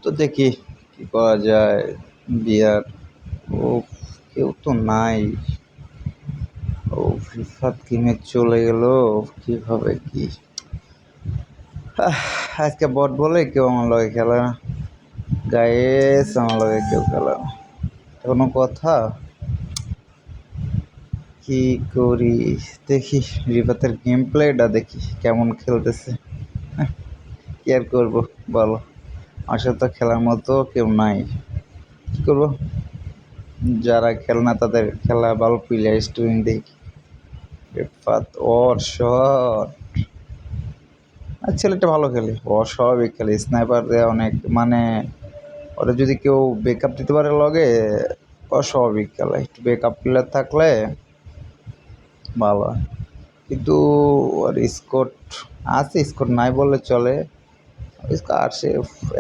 তো দেখি কি করা যায়। বিয়ার ও কেউ তো নাই। ও রিফাত গেমে চলে গেল, কিভাবে কি। আজকে বট বলে কেউ আমার লগে খেলে না, গায়েস আমার লগে কেউ খেলে না। কোনো কথা কি করি দেখি, রিফাতের গেম প্লেটা দেখি কেমন খেলতেছে। কি আর করবো বলো, আমার সাথে তো খেলার মতো কেউ নাই। কি করবো, যারা খেলে না তাদের খেলা ভালো প্লেয়ার স্টুডেন্ট দেখি। রিফাত শট, আর ছেলেটা ভালো খেলে, অস্বাভাবিক খেলে, স্নাইপার দেয় অনেক, মানে ওরা যদি কেউ ব্যাকআপ দিতে পারে লগে, অস্বাভাবিক খেলা। একটু ব্যাকআপ প্লেয়ার থাকলে ভালো হয়। কিন্তু ওর স্কোর আছে, স্কোর নাই বললে চলে। আর সে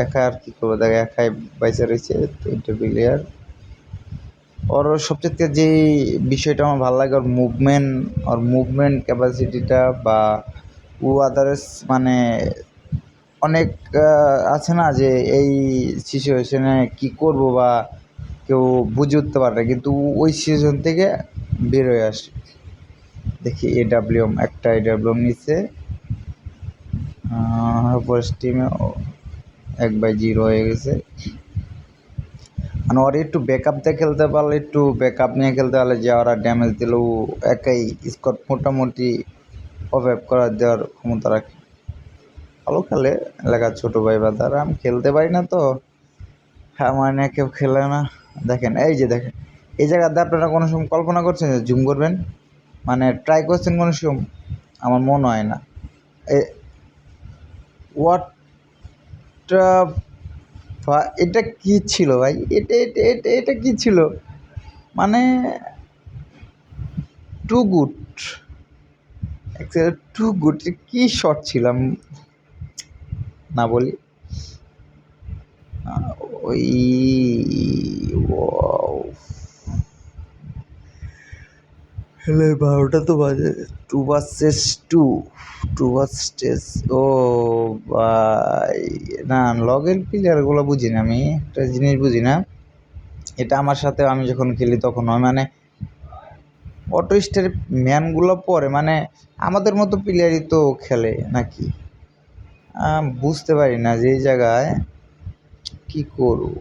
একা আর কি করবে, দেখ একাই বাইসে রয়েছে 3টে প্লেয়ার। ওর সবচেয়ে যে বিষয়টা আমার ভালো লাগে, ওর মুভমেন্ট ক্যাপাসিটিটা, বা ও আদার্স মানে অনেক আছে না যে এই সিচুয়েশনে কি করব বা কেউ বুঝে উঠতে পারে না, কিন্তু ওই সিচুয়েশন থেকে বের হয়ে আসে। দেখি একটা এডাব্লিউএম নিচ্ছে, টিমে 1/0 হয়ে গেছে। মানে ওর একটু ব্যাকআপ দিয়ে খেলতে পারলে, একটু ব্যাকআপ নিয়ে খেলতে পারলে, যে ওরা ড্যামেজ দিলেও একাই স্কোর মোটামুটি অফ করার দেওয়ার ক্ষমতা রাখে। ভালো খেলে এলাকার ছোটো ভাই বা তারা, আমি খেলতে পারি না তো। হ্যাঁ মানে কেউ খেলে না। দেখেন এই যে দেখেন, এই জায়গাতে আপনারা কোনো সময় কল্পনা করছেন যে জুম করবেন, মানে ট্রাই করছেন কোনো সময়? আমার মনে হয় না। হোয়াট, এটা কি ছিল ভাই? এটা এটা এটা এটা কি ছিল? মানে টু গুড, টু গুড। কি শট ছিল, আমি না বলি। ওই হলে 12টা তো বাজে। 2 vs 2, 2 vs ও ভাই, না লগের প্লেয়ারগুলো বুঝি না। আমি একটা জিনিস বুঝি না, এটা আমার সাথে আমি যখন খেলি তখন হয়, মানে অটো স্টার ম্যানগুলো পরে, মানে আমাদের মতো প্লেয়ারই তো খেলে নাকি, বুঝতে পারি না যে এই জায়গায় কি করব।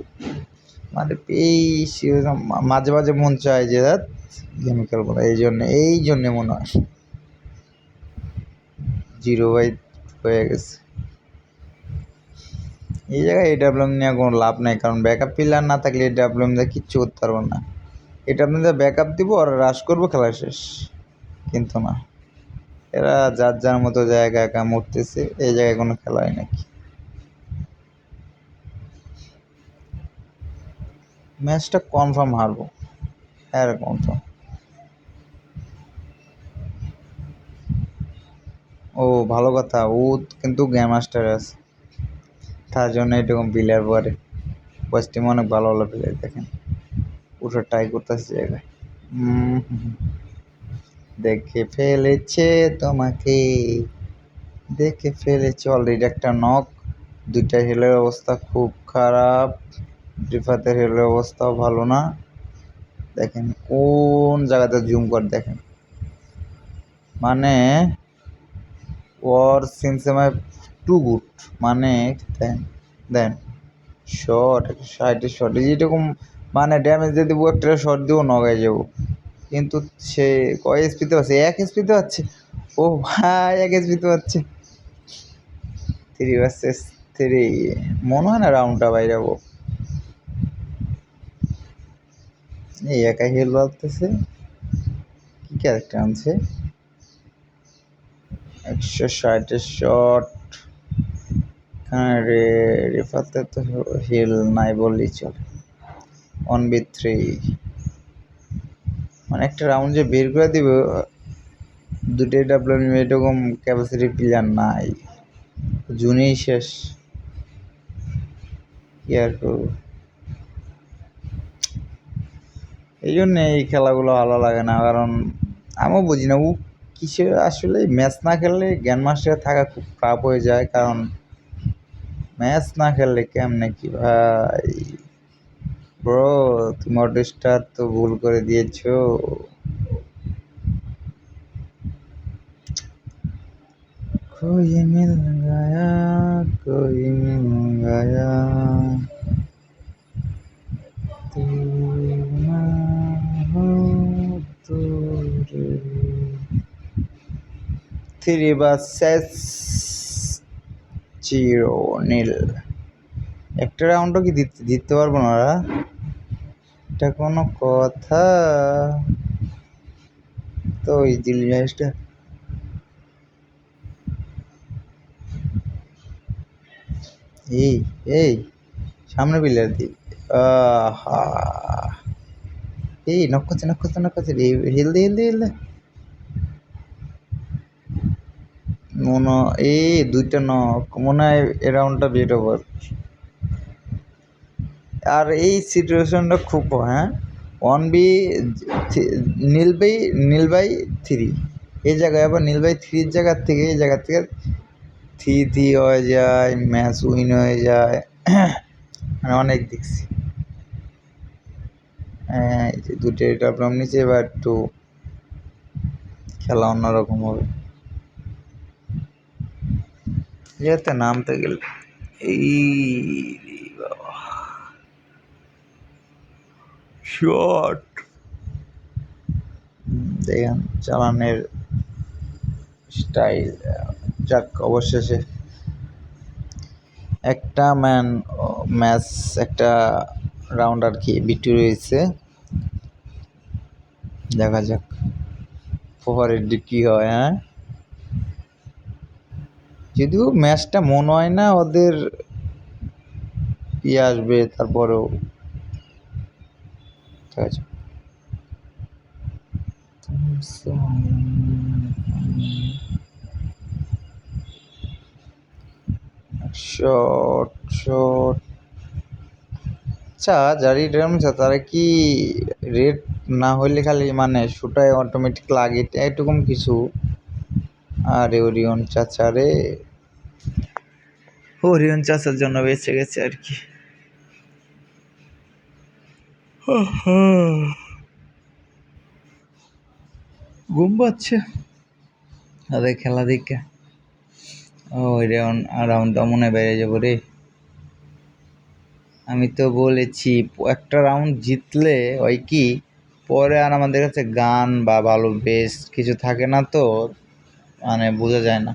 মানে এই মাঝে মাঝে মন চায় যে গেম খেলবো না, এই জন্যে মনে হয় 0/2 হয়ে গেছে। এই জায়গায় এডাব্লিউএম নিয়ে কোনো লাভ নেই, কারণ ব্যাকআপ প্লেয়ার না থাকলে এডাব্লিউএম দিয়ে কিচ্ছু করতে পারবো না। এডাব্লিউএম দিয়ে ব্যাকআপ দিব আর রাশ করবো, খেলা শেষ। কিন্তু না, এরা যার যার মতো জায়গা একা মরতেছে, এই জায়গায় কোনো খেলা হয় নাকি। ম্যাচটা কনফার্ম হারবো, হ্যাঁ কনফার্ম। ও ভালো কথা, ও কিন্তু গেম মাস্টার আছে, তার জন্য এরকম প্লেয়ার পরে। পশ্চিমে অনেক ভালো ভালো প্লেয়ার দেখেন, পুরো ট্রাই করতেছে জায়গায়। দেখে ফেলেছে তোমাকে, দেখে ফেলেছে অলরেডি। একটা নক, 2টা হেলের অবস্থা খুব খারাপ। রিফাতের হেলের অবস্থাও ভালো না। দেখেন কোন জায়গাতে জুম করে দেখেন, মানে ওর সিনসেমায় টু গুড। মানে দেন দেন শট, 60 শট যেরকম, মানে ড্যামেজ দিয়ে দেবো, একটা শট দেবো নগায় যাবো। কিন্তু সে কয় এসপিতে পাচ্ছে? 1 এসপিতে পাচ্ছে। ও ভাই 1 এসপিতে পাচ্ছে। 3 vs 3, মনে হয় না রাউন্ডটা বাইরাবো। এই একাই হেল বাড়তেছে। কি ক্যারেক্টার আনছে? 160 শট। রে রেফাতে তো হিল নাই বললেই চলে। 1v3, মানে একটা রাউন্ড যে বের করে দিব, 2টাই ডাব্লিউ এরকম ক্যাপাসিটি প্লেয়ার নাই, জুনেই শেষ। কি আর করবো, এই জন্য এই খেলাগুলো ভালো লাগে না। কারণ আমিও বুঝি না ও কিসে আসলে ম্যাচ না খেললে গ্র্যান্ড মাস্টারে থাকা খুব খারাপ হয়ে যায়। কারণ ম্যাচ না খেললে কেমনে কি ভাই? ব্রো, তুমি অটো স্টার তো ভুল করে দিয়েছো। कोई मिल गया, कोई मिल गया, तू ना हो तो रे। Three versus 0-0। একটা রাউন্ডও কি জিততে পারবো না ওরা? এটা কোনো কথা? তো ইজিলি ম্যাচটা। এই এই সামনে প্লেয়ার দি। আহা, এই নক করছে নক করছে নক করছে, হেল দে হেল দে হেল দে। মনে এই দুইটা নক মনে হয় এ রাউন্ডটা বেট ওভার। আর এই সিচুয়েশনটা খুব হ্যাঁ 1v নীল বাই 3, এই জায়গায় আবার নীল বাই 3 এই জায়গার থেকে 3-3 হয়ে যায়, ম্যাচ উইন হয়ে যায়। মানে অনেক দেখছি। হ্যাঁ, এই যে দুটোই প্রবলেম নিচে, এবার একটু খেলা অন্যরকম হবে। যেতে নামতে গেলে এই শট দেখেন চালানের স্টাইল। যাক, অবশেষে একটা ম্যাচ একটা রাউন্ড আর কি বিটু রয়েছে। দেখা যাক পরের দিক কি হয়। হ্যাঁ, যদিও ম্যাচটা মনে হয় না ওদের আসবে, তারপরেও দেখা যাক। Shot shot. আচ্ছা, যারা ড্রাম তারা কি রেড না হইলে খালি মানে শুটায় অটোমেটিক লাগে এরকম কিছু? আরে ওরিয়ন চাচা রে, ওরিয়ন চাচার জন্য বেঁচে গেছে আর কি। ঘুম পাচ্ছে তাদের খেলা দেখে। ও রাউন্ডটা মনে বেড়ে যাবো রে। আমি তো বলেছি একটা রাউন্ড জিতলে ওই কি পরে আর আমাদের কাছে গান বা ভালো বেস্ট কিছু থাকে না, তো মানে বোঝা যায় না।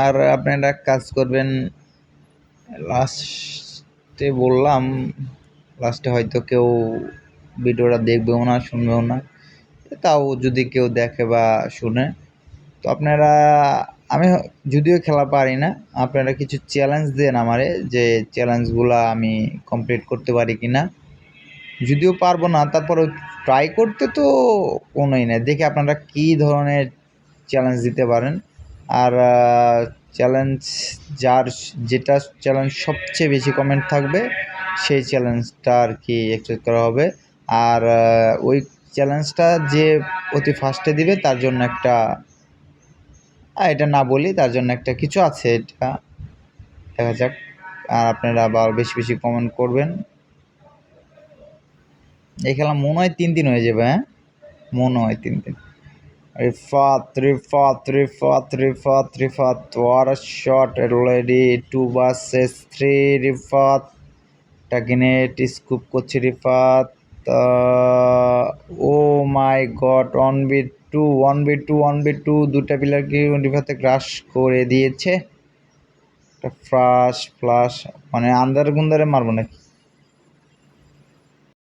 আর আপনারা কাজ করবেন, লাস্টে বললাম, লাস্টে হয়তো কেউ ভিডিওটা দেখবেও না শুনবেও না, তাও যদি কেউ দেখে বা শুনে তো আপনারা, আমি যদিও খেলা পারি না, আপনারা কিছু চ্যালেঞ্জ দেন আমারে, যে চ্যালেঞ্জগুলো আমি কমপ্লিট করতে পারি কি না। যদিও পারবো না, তারপরেও ট্রাই করতে তো কোনোই নেই, দেখে আপনারা কী ধরনের চ্যালেঞ্জ দিতে পারেন। আর চ্যালেঞ্জ যেটা চ্যালেঞ্জ সবচেয়ে বেশি কমেন্ট থাকবে সেই চ্যালেঞ্জটা আর কি অ্যাকসেপ্ট করা হবে। আর ওই চ্যালেঞ্জটা যে অতি ফার্স্টে দিবে তার জন্য একটা, এটা না বলি, তার জন্য একটা কিছু আছে, এটা দেখা যাক। আর আপনারা আবার বেশি বেশি কমেন্ট করবেন। এই খেলা মনে হয় 3 দিন হয়ে যাবে। হ্যাঁ, মনে হয় 3 দিন। Rifat Rifat Rifat Rifat Rifat, what a shot already, 2 versus 3। Rifat টাকিনেট স্কুপ করছে রিফাত। ও মাই গড, 1v2 1v2 1v2, দুটা প্লেয়ারকে রিফাতে ক্রাশ করে দিয়েছে। একটা ফ্লাশ মানে আন্দার গুন্দারে মারবো নাকি?